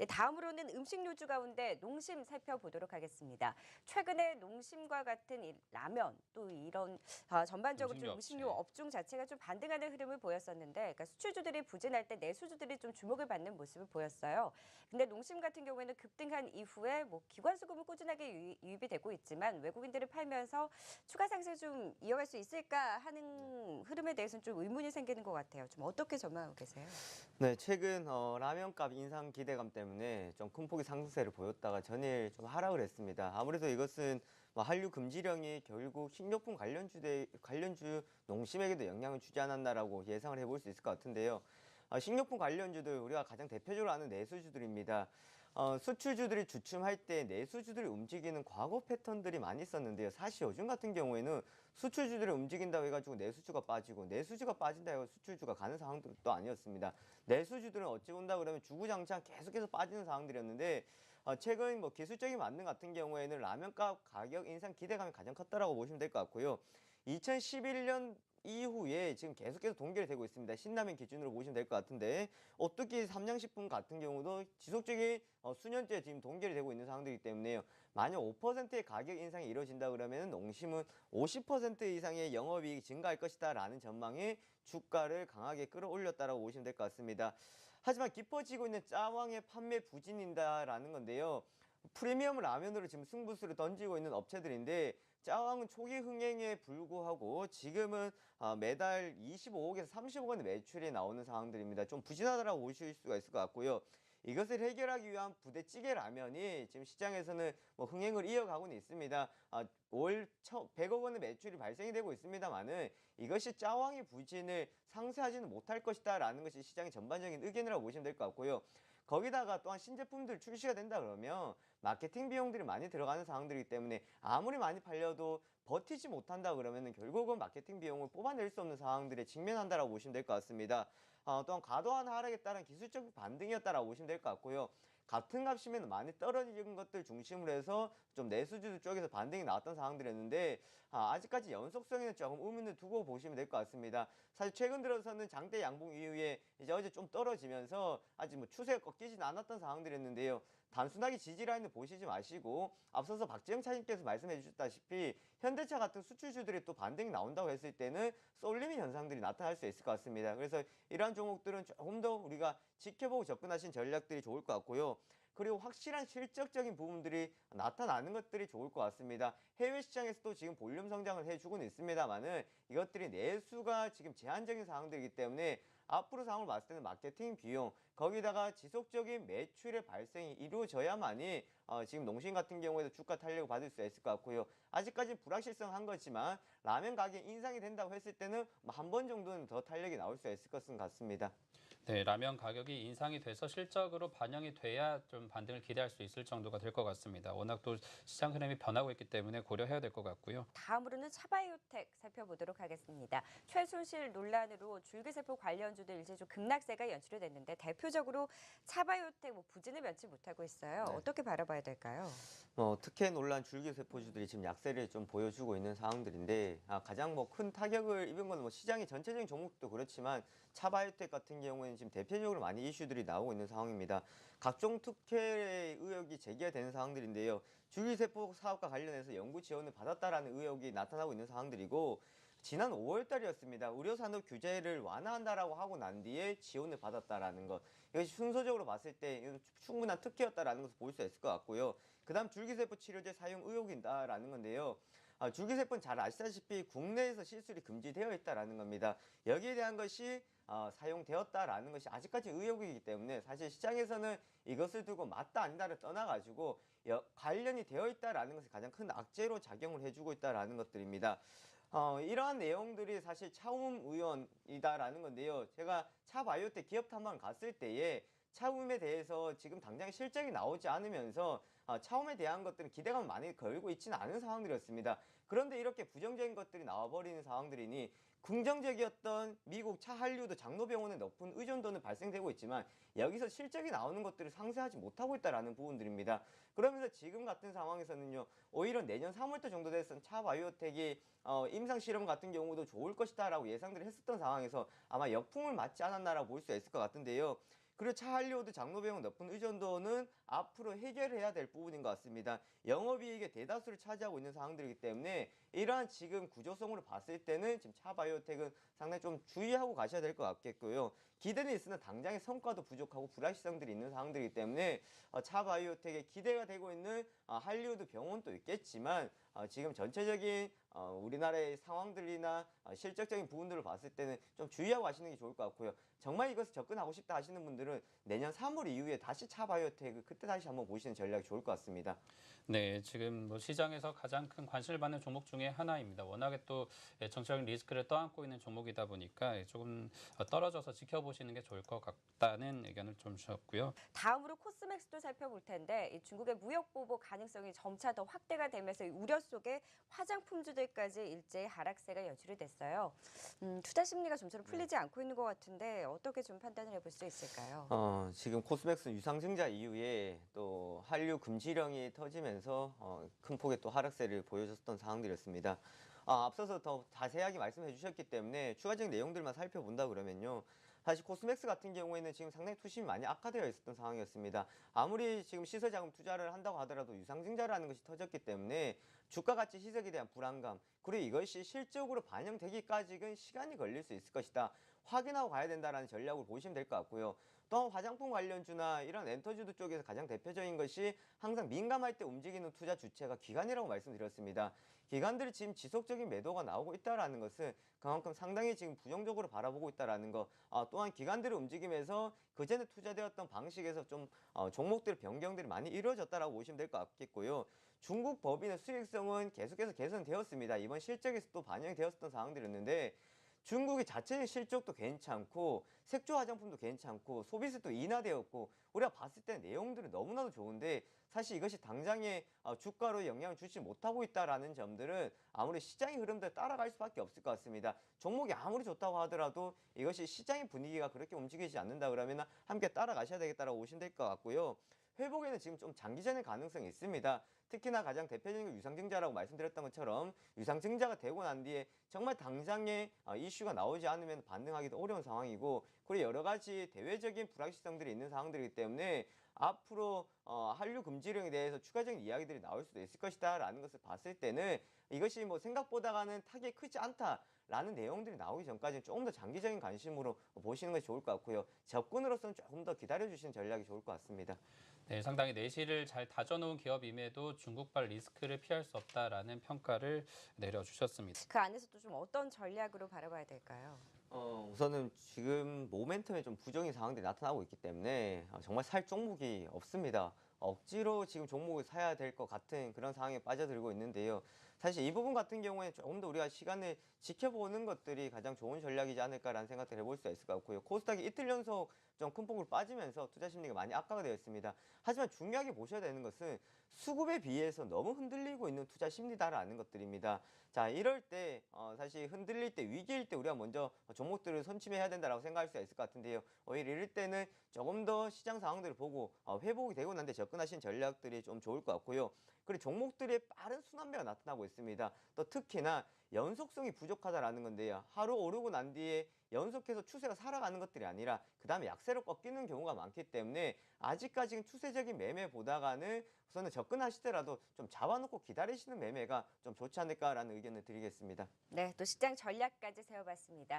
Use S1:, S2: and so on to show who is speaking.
S1: 네, 다음으로는 음식료주 가운데 농심 살펴보도록 하겠습니다. 최근에 농심과 같은 이 라면 또 이런 전반적으로
S2: 음식료
S1: 좀 음식료
S2: 업체.
S1: 업종 자체가 좀 반등하는 흐름을 보였었는데, 그러니까 수출주들이 부진할 때 내수주들이 좀 주목을 받는 모습을 보였어요. 근데 농심 같은 경우에는 급등한 이후에 뭐 기관 수급은 꾸준하게 유입이 되고 있지만 외국인들을 팔면서 추가 상승 좀 이어갈 수 있을까 하는 흐름에 대해서는 좀 의문이 생기는 것 같아요. 좀 어떻게 전망하고 계세요?
S3: 네, 최근 라면값 인상 기대감 때문에 좀 큰 폭의 상승세를 보였다가 전일 좀 하락을 했습니다. 아무래도 이것은 뭐 한류 금지령이 결국 식료품 관련주 농심에게도 영향을 주지 않았나라고 예상을 해볼 수 있을 것 같은데요. 식료품 관련주들 우리가 가장 대표적으로 아는 내수주들입니다. 수출주들이 주춤할 때 내수주들이 움직이는 과거 패턴들이 많이 있었는데요. 사실 요즘 같은 경우에는 수출주들이 움직인다고 해가지고 내수주가 빠지고 내수주가 빠진다고 해서 수출주가 가는 상황들도 아니었습니다. 내수주들은 어찌 본다 그러면 주구장창 계속해서 빠지는 상황들이었는데 최근 뭐 기술적인 만능 같은 경우에는 라면값 가격 인상 기대감이 가장 컸다라고 보시면 될 것 같고요. 2011년 이후에 지금 계속해서 동결이 되고 있습니다. 신라면 기준으로 보시면 될 것 같은데 오뚜기 삼양식품 같은 경우도 지속적인 수년째 지금 동결이 되고 있는 상황들이기 때문에요. 만약 5%의 가격 인상이 이루어진다 그러면 농심은 50% 이상의 영업이익이 증가할 것이다 라는 전망에 주가를 강하게 끌어올렸다라고 보시면 될 것 같습니다. 하지만 깊어지고 있는 짜왕의 판매 부진이다라는 건데요. 프리미엄 라면으로 지금 승부수를 던지고 있는 업체들인데 짜왕은 초기 흥행에 불구하고 지금은 매달 25억에서 30억 원의 매출이 나오는 상황들입니다. 좀 부진하다라고 보실 수가 있을 것 같고요. 이것을 해결하기 위한 부대찌개 라면이 지금 시장에서는 뭐 흥행을 이어가고는 있습니다. 올 100억 원의 매출이 발생이 되고 있습니다만은 이것이 짜왕의 부진을 상쇄하지는 못할 것이다 라는 것이 시장의 전반적인 의견이라고 보시면 될 것 같고요. 거기다가 또한 신제품들 출시가 된다 그러면 마케팅 비용들이 많이 들어가는 상황들이기 때문에 아무리 많이 팔려도 버티지 못한다 그러면 결국은 마케팅 비용을 뽑아낼 수 없는 상황들에 직면한다라고 보시면 될 것 같습니다. 또한 과도한 하락에 따른 기술적 반등이었다라고 보시면 될 것 같고요. 같은 값이면 많이 떨어진 것들 중심으로 해서 좀 내수주들 쪽에서 반등이 나왔던 상황들이었는데 아직까지 연속성에는 조금 의문을 두고 보시면 될 것 같습니다. 사실 최근 들어서는 장대 양봉 이후에 이제 어제 좀 떨어지면서 아직 뭐 추세가 꺾이진 않았던 상황들이었는데요. 단순하게 지지 라인을 보시지 마시고 앞서서 박재영 차장님께서 말씀해 주셨다시피 현대차 같은 수출주들이 또 반등이 나온다고 했을 때는 쏠림의 현상들이 나타날 수 있을 것 같습니다. 그래서 이러한 종목들은 조금 더 우리가 지켜보고 접근하신 전략들이 좋을 것 같고요. 그리고 확실한 실적적인 부분들이 나타나는 것들이 좋을 것 같습니다. 해외 시장에서도 지금 볼륨 성장을 해주고는 있습니다만은 이것들이 내수가 지금 제한적인 상황들이기 때문에 앞으로 상황을 봤을 때는 마케팅 비용 거기다가 지속적인 매출의 발생이 이루어져야만이 지금 농심 같은 경우에도 주가 탄력을 받을 수 있을 것 같고요. 아직까지는 불확실성한 거지만 라면 가격 인상이 된다고 했을 때는 뭐 한 번 정도는 더 탄력이 나올 수 있을 것은 같습니다.
S2: 네, 라면 가격이 인상이 돼서 실적으로 반영이 돼야 좀 반등을 기대할 수 있을 정도가 될 것 같습니다. 워낙 또 시장 흐름이 변하고 있기 때문에 고려해야 될 것 같고요.
S1: 다음으로는 차바이오텍 살펴보도록 하겠습니다. 최순실 논란으로 줄기세포 관련주들 일제 좀 급락세가 연출이 됐는데 대표적으로 차바이오텍 뭐 부진을 면치 못하고 있어요.
S3: 네.
S1: 어떻게 바라봐야 될까요?
S3: 특혜 논란 줄기세포주들이 지금 약세를 좀 보여주고 있는 상황들인데 가장 뭐 큰 타격을 입은 건 뭐 시장의 전체적인 종목도 그렇지만 차바이오텍 같은 경우에는 지금 대표적으로 많이 이슈들이 나오고 있는 상황입니다. 각종 특혜 의혹이 제기가 되는 상황들인데요. 줄기세포 사업과 관련해서 연구 지원을 받았다라는 의혹이 나타나고 있는 상황들이고 지난 5월 달이었습니다. 의료산업 규제를 완화한다라고 하고 난 뒤에 지원을 받았다라는 것. 이것이 순서적으로 봤을 때 충분한 특혜였다라는 것을 볼 수 있을 것 같고요. 그 다음 줄기세포 치료제 사용 의혹이다라는 건데요. 줄기세포는 잘 아시다시피 국내에서 시술이 금지되어 있다라는 겁니다. 여기에 대한 것이 사용되었다라는 것이 아직까지 의혹이기 때문에 사실 시장에서는 이것을 두고 맞다 아니다를 떠나가지고 관련이 되어 있다라는 것이 가장 큰 악재로 작용을 해주고 있다라는 것들입니다. 이러한 내용들이 사실 차움 의원이다라는 건데요. 제가 차바이오텍 기업 탐방 갔을 때에 차움에 대해서 지금 당장 실적이 나오지 않으면서 차움에 대한 것들은 기대감을 많이 걸고 있지는 않은 상황들이었습니다. 그런데 이렇게 부정적인 것들이 나와버리는 상황들이니 긍정적이었던 미국 차 한류도 장로병원의 높은 의존도는 발생되고 있지만 여기서 실적이 나오는 것들을 상쇄하지 못하고 있다는 부분들입니다. 그러면서 지금 같은 상황에서는요. 오히려 내년 3월달 정도 됐던 차바이오텍이 임상실험 같은 경우도 좋을 것이다 라고 예상들을 했었던 상황에서 아마 역풍을 맞지 않았나라고 볼 수 있을 것 같은데요. 그리고 차 한리오드 장로 비용 높은 의존도는 앞으로 해결해야 될 부분인 것 같습니다. 영업이익의 대다수를 차지하고 있는 상황들이기 때문에 이러한 지금 구조성으로 봤을 때는 지금 차 바이오텍은 상당히 좀 주의하고 가셔야 될 것 같겠고요. 기대는 있으나 당장의 성과도 부족하고 불확실성들이 있는 상황들이기 때문에 차 바이오텍에 기대가 되고 있는 할리우드 병원도 있겠지만 지금 전체적인 우리나라의 상황들이나 실적적인 부분들을 봤을 때는 좀 주의하고 하시는 게 좋을 것 같고요. 정말 이것을 접근하고 싶다 하시는 분들은 내년 3월 이후에 다시 차 바이오텍 그때 다시 한번 보시는 전략이 좋을 것 같습니다.
S2: 네, 지금 뭐 시장에서 가장 큰 관심을 받는 종목 중에 하나입니다. 워낙에 또 정치적인 리스크를 떠안고 있는 종목이다 보니까 조금 떨어져서 지켜보시는 게 좋을 것 같다는 의견을 좀 주셨고요.
S1: 다음으로 코스맥스도 살펴볼 텐데 이 중국의 무역 보복 가능성이 점차 더 확대가 되면서 이 우려 속에 화장품주들까지 일제히 하락세가 연출이 됐어요. 투자 심리가 좀처럼 풀리지 않고 있는 것 같은데 어떻게 좀 판단을 해볼 수 있을까요?
S3: 지금 코스맥스 유상증자 이후에 또 한류 금지령이 터지면서 큰 폭의 또 하락세를 보여줬던 상황들이었습니다. 앞서서 더 자세하게 말씀해 주셨기 때문에 추가적인 내용들만 살펴본다 그러면요. 사실 코스맥스 같은 경우에는 지금 상당히 투심이 많이 악화되어 있었던 상황이었습니다. 아무리 지금 시세자금 투자를 한다고 하더라도 유상증자라는 것이 터졌기 때문에 주가 가치 희석에 대한 불안감, 그리고 이것이 실적으로 반영되기까지는 시간이 걸릴 수 있을 것이다. 확인하고 가야 된다는 전략을 보시면 될 것 같고요. 또 화장품 관련주나 이런 엔터주도 쪽에서 가장 대표적인 것이 항상 민감할 때 움직이는 투자 주체가 기관이라고 말씀드렸습니다. 기관들이 지금 지속적인 매도가 나오고 있다는 것은 그만큼 상당히 지금 부정적으로 바라보고 있다는 거. 또한 기관들의 움직임에서 그전에 투자되었던 방식에서 좀 종목들 변경들이 많이 이루어졌다라고 보시면 될 것 같겠고요. 중국 법인의 수익성은 계속해서 개선되었습니다. 이번 실적에서 또 반영이 되었던 상황들이었는데 중국의 자체의 실적도 괜찮고 색조 화장품도 괜찮고 소비세도 인하되었고 우리가 봤을 때 내용들은 너무나도 좋은데 사실 이것이 당장의 주가로 영향을 주지 못하고 있다라는 점들은 아무리 시장의 흐름대로 따라갈 수밖에 없을 것 같습니다. 종목이 아무리 좋다고 하더라도 이것이 시장의 분위기가 그렇게 움직이지 않는다 그러면 함께 따라가셔야 되겠다라고 보시면 될 것 같고요. 회복에는 지금 좀 장기전의 가능성이 있습니다. 특히나 가장 대표적인 게 유상증자라고 말씀드렸던 것처럼 유상증자가 되고 난 뒤에 정말 당장에 이슈가 나오지 않으면 반등하기도 어려운 상황이고 그리고 여러 가지 대외적인 불확실성들이 있는 상황들이기 때문에 앞으로 한류 금지령에 대해서 추가적인 이야기들이 나올 수도 있을 것이다라는 것을 봤을 때는 이것이 뭐 생각보다는 타격이 크지 않다라는 내용들이 나오기 전까지는 조금 더 장기적인 관심으로 보시는 것이 좋을 것 같고요. 접근으로서는 조금 더 기다려주시는 전략이 좋을 것 같습니다.
S2: 네, 상당히 내실을 잘 다져놓은 기업임에도 중국발 리스크를 피할 수 없다라는 평가를 내려주셨습니다.
S1: 그 안에서도 좀 어떤 전략으로 바라봐야 될까요?
S3: 우선은 지금 모멘텀에 좀 부정인 상황들이 나타나고 있기 때문에 정말 살 종목이 없습니다. 억지로 지금 종목을 사야 될 것 같은 그런 상황에 빠져들고 있는데요. 사실 이 부분 같은 경우에 조금 더 우리가 시간을 지켜보는 것들이 가장 좋은 전략이지 않을까라는 생각을 해볼 수가 있을 것 같고요. 코스닥이 이틀 연속 좀 큰 폭으로 빠지면서 투자 심리가 많이 악화가 되어 있습니다. 하지만 중요하게 보셔야 되는 것은 수급에 비해서 너무 흔들리고 있는 투자 심리다라는 것들입니다. 자, 이럴 때 사실 흔들릴 때 위기일 때 우리가 먼저 종목들을 선침해야 된다라고 생각할 수가 있을 것 같은데요. 오히려 이럴 때는 조금 더 시장 상황들을 보고 회복이 되고 난 뒤에 접근하신 전략들이 좀 좋을 것 같고요. 그리고 종목들의 빠른 순환매가 나타나고 있습니다. 또 특히나 연속성이 부족하다라는 건데요. 하루 오르고 난 뒤에 연속해서 추세가 살아가는 것들이 아니라 그 다음에 약세로 꺾이는 경우가 많기 때문에 아직까지는 추세적인 매매 보다가는 우선은 접근하시더라도 좀 잡아놓고 기다리시는 매매가 좀 좋지 않을까라는 의견을 드리겠습니다.
S1: 네, 또 시장 전략까지 세워봤습니다.